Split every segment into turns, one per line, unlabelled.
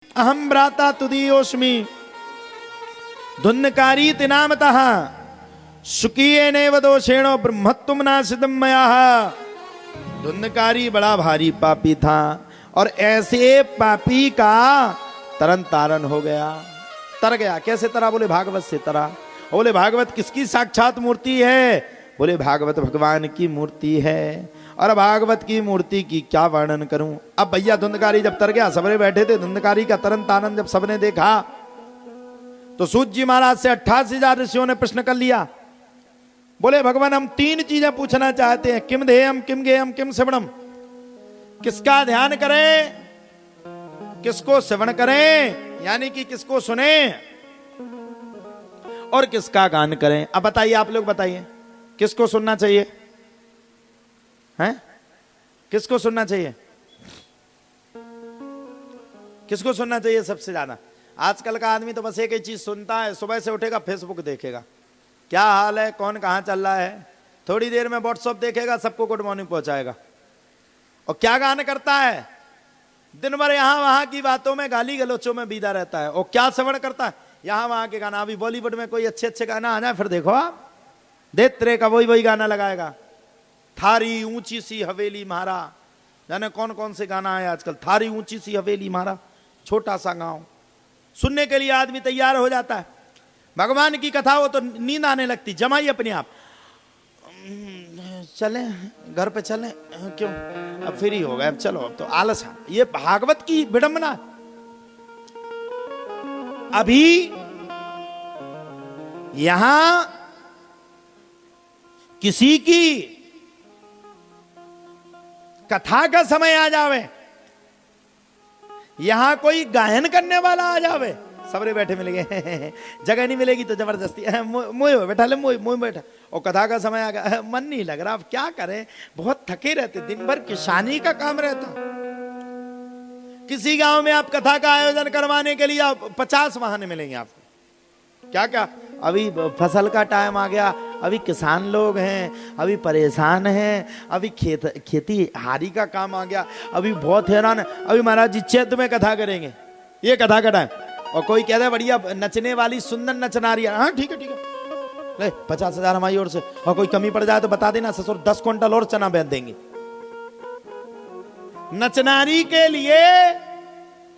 अहम भ्राता तुदीयोस्मि धुन्नकारी तिनामतः सुकीयेनेव दोषेणो ब्रह्मत्वं नासिदं मया। धुन्नकारी बड़ा भारी पापी था और ऐसे पापी का तरन तारण हो गया, तर गया। कैसे तरा? बोले भागवत से तरा। बोले भागवत किसकी साक्षात मूर्ति है? बोले भागवत भगवान की मूर्ति है। और भागवत की मूर्ति की क्या वर्णन करूं। अब भैया धुंधकारी जब तर गया, सबने बैठे थे, धुंधकारी का तरन तारण जब सबने देखा तो सूत जी महाराज से 88,000 ऋषियों ने प्रश्न कर लिया। बोले भगवान हम 3 चीजें पूछना चाहते हैं, किम ध्येयम किम गेयम किम श्रवणम। किसका ध्यान करें, किसको श्रवण करें यानी कि किसको सुने, और किसका गान करें। अब बताइए, आप लोग बताइए किसको सुनना चाहिए हैं? किसको सुनना चाहिए? किसको सुनना चाहिए सबसे ज्यादा? आजकल का आदमी तो बस एक ही चीज सुनता है, सुबह से उठेगा फेसबुक देखेगा, क्या हाल है, कौन कहां चल रहा है, थोड़ी देर में व्हाट्सएप देखेगा, सबको गुड मॉर्निंग पहुंचाएगा। और क्या गान करता है, दिन भर यहां वहां की बातों में, गाली गलोचों में बीता रहता है। और क्या श्रवण करता है, यहां वहां के गाना। अभी बॉलीवुड में कोई अच्छे अच्छे गाना आ जाए, फिर देखो आप देत्रे का वही गाना लगाएगा, थारी ऊंची सी हवेली मारा, जाने कौन कौन से गाना है आजकल। थारी ऊंची सी हवेली मारा, छोटा सा गांव, सुनने के लिए आदमी तैयार हो जाता है। भगवान की कथा हो तो नींद आने लगती, जमाई अपने आप, चले घर पे चले, क्यों अब फ्री हो गए, अब चलो, अब तो आलस है। ये भागवत की विडंबना। अभी यहां किसी की कथा का समय आ जावे, यहां कोई गायन करने वाला आ जावे, सबरे बैठे मिलेंगे जगह नहीं मिलेगी तो जबरदस्ती मोह बैठा ले, मोह बैठा। और कथा का समय आ गया, मन नहीं लग रहा, अब क्या करें, बहुत थके रहते, दिन भर किसानी का काम रहता। किसी गांव में आप कथा का आयोजन करवाने के लिए 50 बहाने मिलेंगे आपको। क्या क्या, अभी फसल का टाइम आ गया, अभी किसान लोग हैं, अभी परेशान हैं, अभी खेती हारी का काम आ गया, अभी बहुत हैरान है, अभी महाराज जी चैत में कथा करेंगे, ये कथा का टाइम। और कोई कहता है बढ़िया नचने वाली सुंदर नचनारियां, हाँ ठीक है ठीक है, ले 50,000 हमारी ओर से, और कोई कमी पड़ जाए तो बता देना, ससुर 10 क्विंटल और चना बेच देंगे। नचनारी के लिए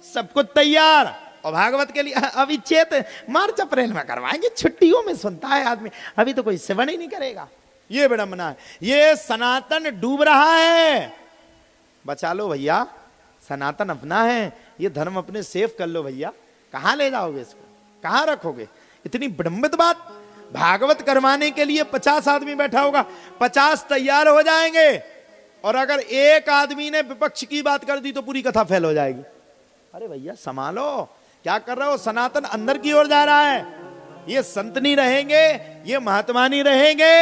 सब कुछ तैयार, और भागवत के लिए अभी चेत मार्च अप्रैल में करवाएंगे, छुट्टियों में सुनता है आदमी, अभी तो कोई सेवन ही नहीं करेगा। ये विडंबना है, ये सनातन डूब रहा है। बचा लो भैया, सनातन अपना है, ये धर्म अपने सेफ कर लो भैया। कहां ले जाओगे इसको, कहां रखोगे? इतनी विडंबित बात। भागवत करवाने के लिए 50 आदमी बैठा होगा, 50 तैयार हो जाएंगे, और अगर एक आदमी ने विपक्ष की बात कर दी तो पूरी कथा फेल हो जाएगी। अरे भैया संभालो, क्या कर रहे हो? सनातन अंदर की ओर जा रहा है। ये संत नहीं रहेंगे, ये महात्मा नहीं रहेंगे,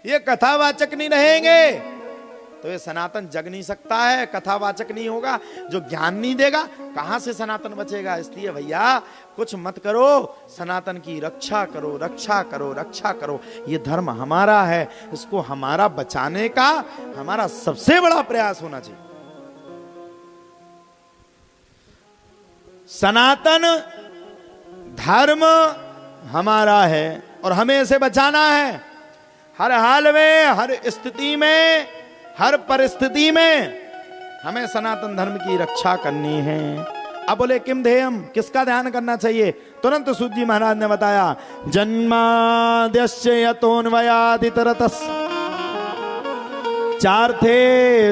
ये कथावाचक नहीं रहेंगे, तो ये सनातन जग नहीं सकता है। कथावाचक नहीं होगा, जो ज्ञान नहीं देगा, कहां से सनातन बचेगा? इसलिए भैया कुछ मत करो, सनातन की रक्षा करो, रक्षा करो, रक्षा करो। ये धर्म हमारा है, इसको हमारा बचाने का हमारा सबसे बड़ा प्रयास होना चाहिए। सनातन धर्म हमारा है और हमें इसे बचाना है। हर हाल में, हर स्थिति में, हर परिस्थिति में हमें सनातन धर्म की रक्षा करनी है। अब बोले किम ध्येयम, किसका ध्यान करना चाहिए? तुरंत सूत जी महाराज ने बताया, जन्माद्यस्य यतोन्वयादितरतस् चार्थे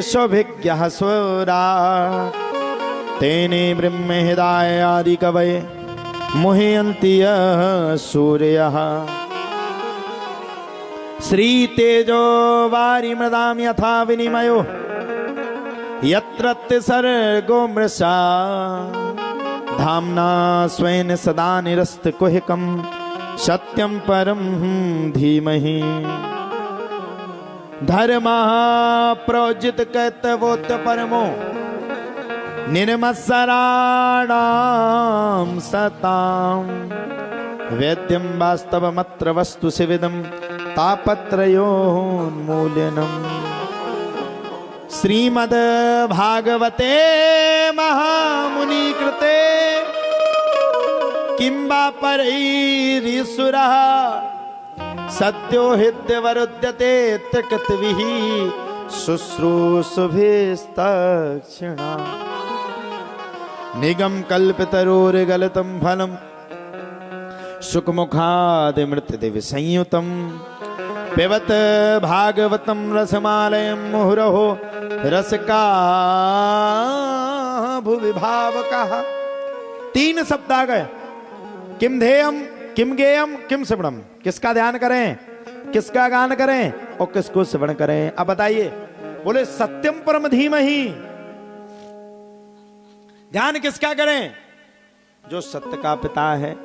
स्वभिज्ञः स्वरा तेने ब्रह्म हृदय आदि कवये मुह्यन्ति सूर्यः श्री तेजो वारि मृदाम यथा विनिमयो यत्र सर्गो मृषा धाम्ना स्वेन सदा निरस्त कुहकम सत्यम परम धीमहि धर्मः प्रोजित कर्तव्योत परमो निर्मत्सराणां सतां वेद्यं वास्तवमत्र वस्तु शिविदं तापत्रयोन्मूलनम् श्रीमद् भागवते महामुनि कृते किंबा परैरीसुरः सद्यो हृद्यवरुध्यते त्रिकृतभिः शुश्रूषुभिस्तक्षिणा निगम कल्पितरोर्गलितं फलम् शुकमुखादिमृतदिव्य संयुतं पिबत भागवतं रसमालयं मुहुरहो रसका भुवि भावकः। 3 शब्द आ गए, किम ध्येयम, किम गेयम, किम श्रवणम। किसका ध्यान करें, किसका गान करें और किसको श्रवण करें। अब बताइए, बोले सत्यम परम धीमहि। ध्यान किसका करें? जो सत्य का पिता है,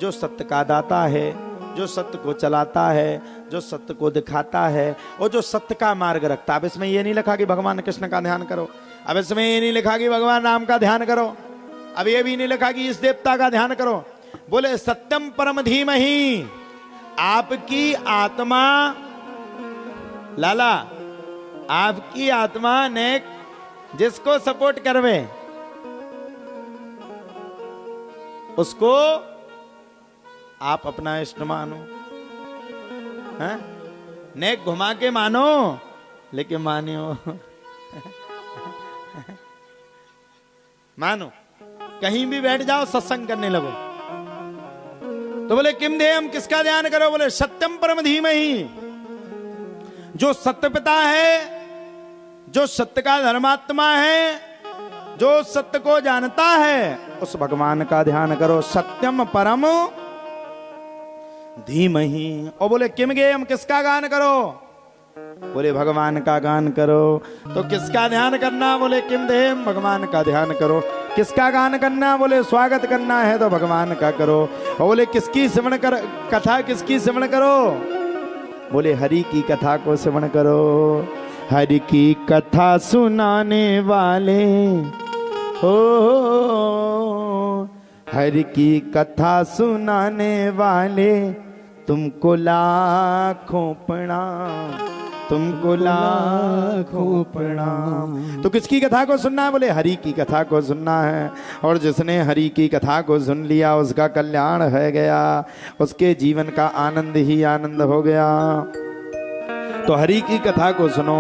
जो सत्य का दाता है, जो सत्य को चलाता है, जो सत्य को दिखाता है और जो सत्य का मार्ग रखता है। अब इसमें ये नहीं लिखा कि भगवान कृष्ण का ध्यान करो, अब इसमें ये नहीं लिखा कि भगवान राम का ध्यान करो, अब ये भी नहीं लिखा कि इस देवता का ध्यान करो। बोले सत्यम परम धीमहि। आपकी आत्मा, लाला, आपकी आत्मा ने जिसको सपोर्ट करवे उसको आप अपना इष्ट मानो, हैं? नेक घुमा के मानो लेकिन मानियो मानो, कहीं भी बैठ जाओ सत्संग करने लगो। तो बोले किम ध्येयम, किसका ध्यान करो? बोले सत्यम परम धीमहि। जो सत्य पिता है, जो सत्य का धर्मात्मा है, जो सत्य को जानता है, उस भगवान का ध्यान करो। सत्यम परम धीमहि। और बोले किम गेयम, किसका गान करो? बोले भगवान का गान करो। तो किसका ध्यान करना? बोले किम ध्येयम, भगवान का ध्यान करो। किसका गान करना? बोले स्वागत करना है तो भगवान का करो। और बोले किसकी श्रवण कर, कथा किसकी श्रवण करो? बोले हरि की कथा को श्रवण करो। हरि की कथा सुनाने वाले हो, हरि की कथा सुनाने वाले तुमको लाखों प्रणाम, तुमको लाखों प्रणाम। तो किसकी कथा को सुनना है? बोले हरि की कथा को सुनना है। और जिसने हरि की कथा को सुन लिया उसका कल्याण है गया, उसके जीवन का आनंद ही आनंद हो गया। तो हरि की कथा को सुनो।